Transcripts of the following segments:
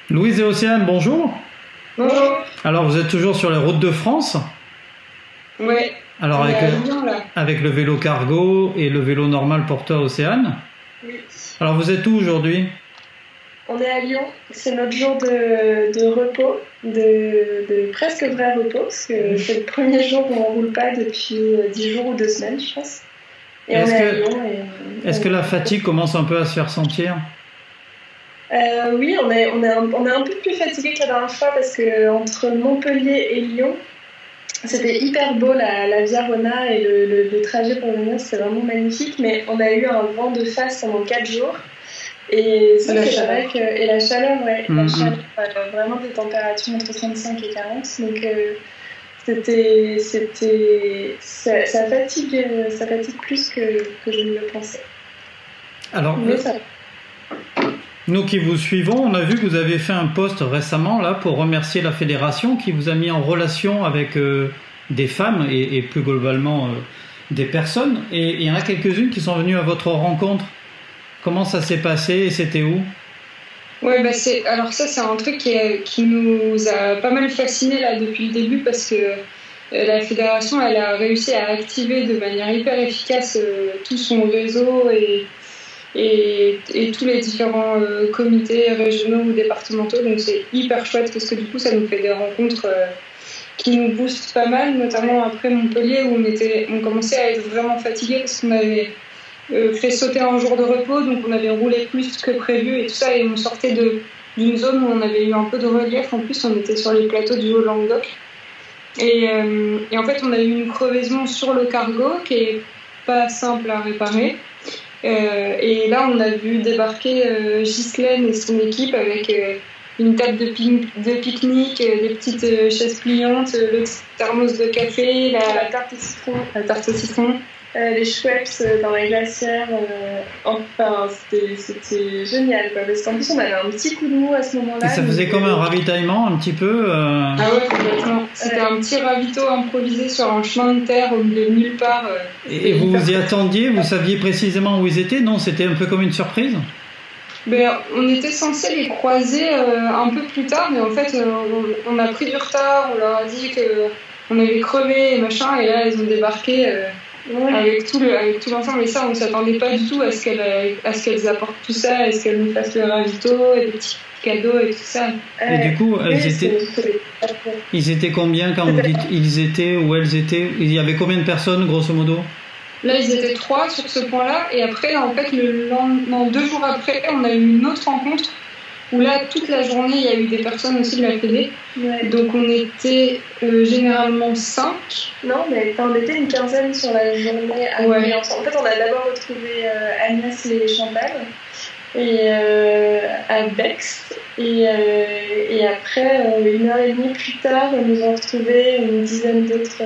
Louise et Océane, bonjour. Bonjour. Alors vous êtes toujours sur les routes de France. Ouais. Alors On est avec, à Lyon là. avec le vélo cargo et le vélo normal porteur Océane. Oui. Alors vous êtes où aujourd'hui? On est à Lyon. C'est notre jour de repos, de presque vrai repos, parce que c'est le premier jour où on roule pas depuis 10 jours ou 2 semaines, je pense. Et on Est-ce est à que, Lyon. est-ce que la fatigue commence un peu à se faire sentir? Oui, on est un peu plus fatigué que la dernière fois parce que entre Montpellier et Lyon, c'était hyper beau la Via Rona et le trajet pour venir, c'était vraiment magnifique. Mais on a eu un vent de face pendant 4 jours. Et ça, c'est vrai que. Et la chaleur, ouais. La chaleur, vraiment des températures entre 35 et 40. Donc, ça fatigue plus que je ne le pensais. Alors, Mais ça. nous qui vous suivons, on a vu que vous avez fait un post récemment là pour remercier la fédération qui vous a mis en relation avec des femmes et plus globalement des personnes. Et il y en a quelques-unes qui sont venues à votre rencontre. Comment ça s'est passé et c'était où? Ouais, bah alors ça, c'est un truc qui nous a pas mal fasciné là depuis le début parce que la fédération, elle a réussi à activer de manière hyper efficace tout son réseau et tous les différents comités régionaux ou départementaux. Donc c'est hyper chouette parce que du coup, ça nous fait des rencontres qui nous boostent pas mal, notamment après Montpellier où on commençait à être vraiment fatigué parce qu'on avait fait sauter un jour de repos, donc on avait roulé plus que prévu et tout ça, et on sortait d'une zone où on avait eu un peu de relief. En plus, on était sur les plateaux du Haut-Languedoc. Et en fait, on a eu une crevaison sur le cargo qui est pas simple à réparer. Et là, on a vu débarquer Ghislaine et son équipe avec une table de pique-nique, des petites chaises pliantes, le thermos de café, la tarte au citron. Les Schweppes dans la glacière, enfin c'était génial quoi, parce qu'en plus on avait un petit coup de mou à ce moment-là. Et ça faisait comme un ravitaillement un petit peu Ah ouais, complètement. C'était un petit ravito improvisé sur un chemin de terre au milieu de nulle part. Et vous vous y attendiez? Vous saviez précisément où ils étaient? Non, c'était un peu comme une surprise? Ben, on était censé les croiser un peu plus tard, mais en fait on a pris du retard, on leur a dit qu'on allait crever et machin, et là ils ont débarqué avec tout l'ensemble, et ça on ne s'attendait pas du tout à ce qu'elles apportent tout ça, à ce qu'elles nous fassent le ravito et des petits cadeaux et tout ça. Et du coup, ils étaient combien quand vous dites ils étaient ou elles étaient? Il y avait combien de personnes grosso modo? Là, ils étaient 3 sur ce point-là, et après, en fait, 2 jours après, on a eu une autre rencontre où là, toute la journée, il y a eu des personnes aussi de la Fédé. Ouais. Donc, on était généralement 5. Non, mais on était une quinzaine sur la journée à rouler ensemble. En fait, on a d'abord retrouvé Agnès et Chantal à Bex, et après, 1h30 plus tard, nous ont retrouvé une dizaine d'autres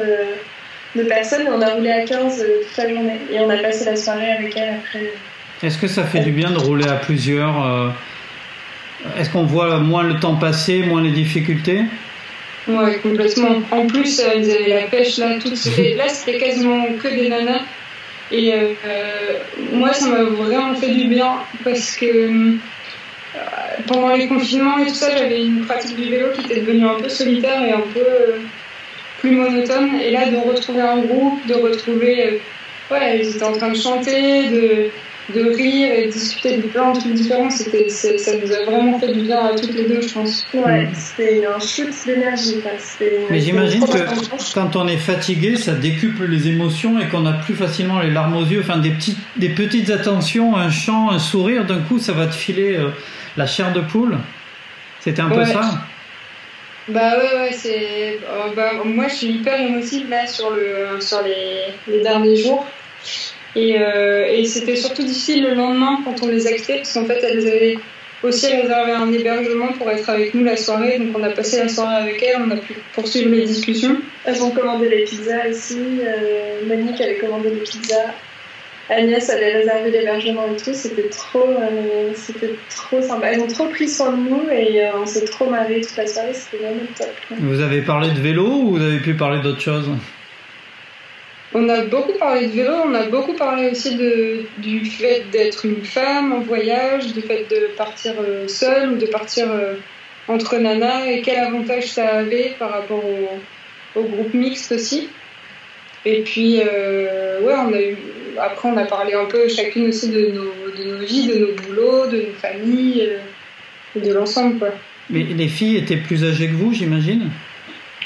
de personnes, et on a roulé à 15 toute la journée, et on a passé la soirée avec elles après. Est-ce que ça fait du bien de rouler à plusieurs? Est-ce qu'on voit moins le temps passer, moins les difficultés? Ouais, complètement. En plus, ils avaient la pêche là, là c'était quasiment que des nanas, et moi ça m'a vraiment fait du bien parce que pendant les confinements et tout ça, j'avais une pratique du vélo qui était devenue un peu solitaire et un peu plus monotone, et là de retrouver un groupe, de retrouver ils étaient en train de chanter, de rire et de discuter de plein de trucs différents, ça nous a vraiment fait du bien à toutes les deux, je pense. Ouais, c'était un shoot d'énergie. Mais j'imagine que quand on est fatigué, ça décuple les émotions et qu'on a plus facilement les larmes aux yeux, enfin des petites attentions, un chant, un sourire, d'un coup ça va te filer la chair de poule. C'était un peu ça? Bah ouais, moi je suis hyper émotive là sur les derniers jours, et c'était surtout difficile le lendemain quand on les a quittées, parce qu'en fait elles avaient aussi réservé un hébergement pour être avec nous la soirée, donc on a passé la soirée avec elles, on a pu poursuivre les discussions. Elles ont commandé les pizzas aussi, Monique avait commandé les pizzas, Agnès avait réservé l'hébergement et tout, c'était trop sympa. Elles ont trop pris soin de nous, et on s'est trop marré toute la soirée, c'était vraiment top. Vous avez parlé de vélo ou vous avez pu parler d'autre chose? On a beaucoup parlé de vélo, on a beaucoup parlé aussi du fait d'être une femme en voyage, du fait de partir seule ou de partir entre nanas et quel avantage ça avait par rapport au groupe mixte aussi. Et puis, après, on a parlé un peu chacune aussi de nos vies, de nos boulots, de nos familles, de l'ensemble, quoi. Mais les filles étaient plus âgées que vous, j'imagine?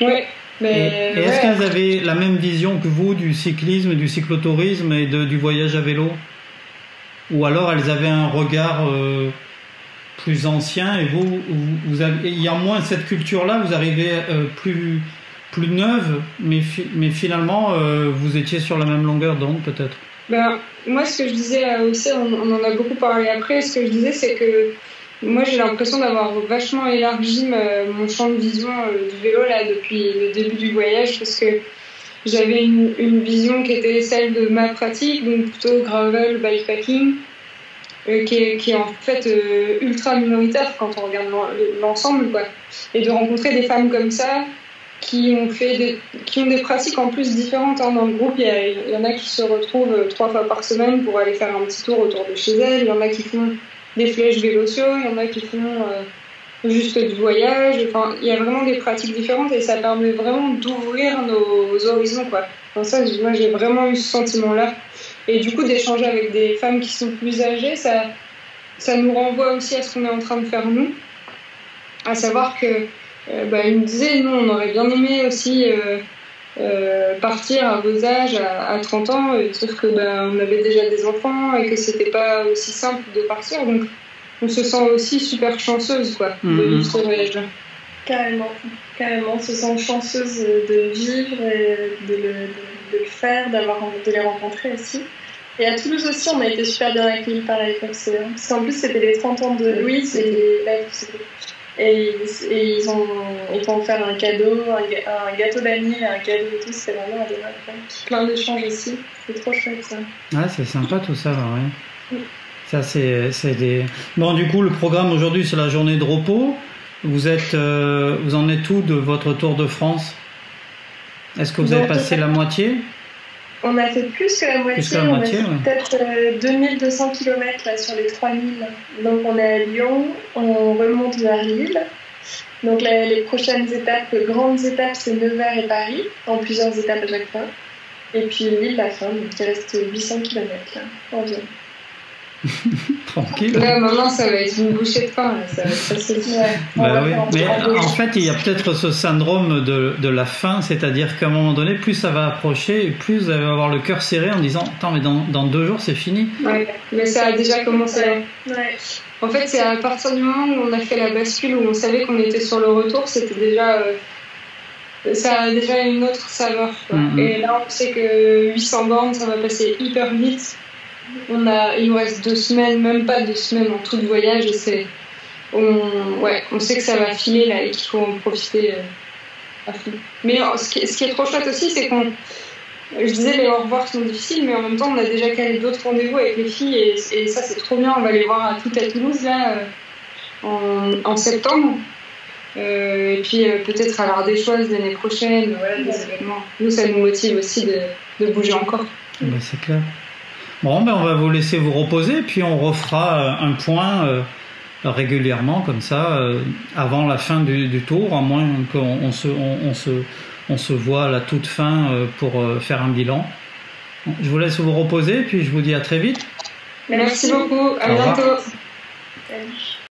Ouais. Mais et est-ce qu'elles avaient la même vision que vous du cyclisme, du cyclotourisme et du voyage à vélo? Ou alors elles avaient un regard plus ancien et il y a moins cette culture-là, vous arrivez plus neuve, mais finalement vous étiez sur la même longueur d'onde peut-être? Moi, ce que je disais aussi, on en a beaucoup parlé après, ce que je disais, c'est que moi, j'ai l'impression d'avoir vachement élargi mon champ de vision du vélo là, depuis le début du voyage, parce que j'avais une vision qui était celle de ma pratique, donc plutôt gravel, bikepacking, qui est en fait ultra minoritaire quand on regarde l'ensemble, quoi. Et de rencontrer des femmes comme ça, qui ont des pratiques en plus différentes dans le groupe. Il y en a qui se retrouvent 3 fois par semaine pour aller faire un petit tour autour de chez elles, il y en a qui font des flèches Vélociaux, il y en a qui font juste du voyage. Enfin, il y a vraiment des pratiques différentes et ça permet vraiment d'ouvrir nos horizons, quoi. Enfin, ça, moi, j'ai vraiment eu ce sentiment-là. Et du coup, d'échanger avec des femmes qui sont plus âgées, ça nous renvoie aussi à ce qu'on est en train de faire nous. À savoir que, ils me disaient, nous, on aurait bien aimé aussi partir à vos âges, à 30 ans, sauf que on avait déjà des enfants et que c'était pas aussi simple de partir, donc on se sent aussi super chanceuse, quoi, de vivre ce voyage-là. Carrément, on se sent chanceuse de vivre et de le faire, de les rencontrer aussi. Et à Toulouse aussi, on a été super bien accueillis par la FFC, parce qu'en plus c'était les 30 ans de Louise et la FFC. Et ils ont offert un cadeau, un gâteau d'anniv, un cadeau et tout, c'est vraiment adorable. Plein d'échanges aussi, c'est trop chouette ça. Ah, c'est sympa tout ça, là, ouais. Ça, c'est des... Bon, du coup, le programme aujourd'hui, c'est la journée de repos. Vous en êtes où de votre Tour de France? Est-ce que vous avez passé la moitié? On a fait plus que la moitié, on a fait peut-être 2200 km là, sur les 3000. Donc on est à Lyon, on remonte vers Lille. Donc les prochaines étapes, les grandes étapes, c'est Nevers et Paris, en plusieurs étapes à chaque fois. Et puis Lille, la fin, donc il reste 800 km là, environ. Tranquille. Là, maintenant, ça va être une bouchée de pain. Là. Ça va être facile. Oui. Mais en fait, il y a peut-être ce syndrome de la faim, c'est-à-dire qu'à un moment donné, plus ça va approcher, plus vous allez avoir le cœur serré en disant « Attends, mais dans 2 jours, c'est fini. » Ouais, mais ça a déjà commencé. Ouais. En fait, c'est à partir du moment où on a fait la bascule, où on savait qu'on était sur le retour, c'était déjà... ça a déjà une autre saveur. Et là, on sait que 800 bornes, ça va passer hyper vite. Il nous reste 2 semaines, même pas 2 semaines en tout de voyage, et on sait que ça va filer là et qu'il faut en profiter à fond. Mais ce qui est trop chouette aussi, c'est je disais les au revoir sont difficiles, mais en même temps on a déjà calé d'autres rendez-vous avec les filles et ça c'est trop bien. On va les voir à Toulouse là en septembre. Et puis peut-être à l'Ardéchoise l'année prochaine, voilà, des événements. Nous, ça nous motive aussi de bouger encore. C'est clair. Bon, on va vous laisser vous reposer, puis on refera un point régulièrement comme ça, avant la fin du tour, à moins qu'on se voit à la toute fin pour faire un bilan. Je vous laisse vous reposer, puis je vous dis à très vite. Merci beaucoup, à bientôt. Salut.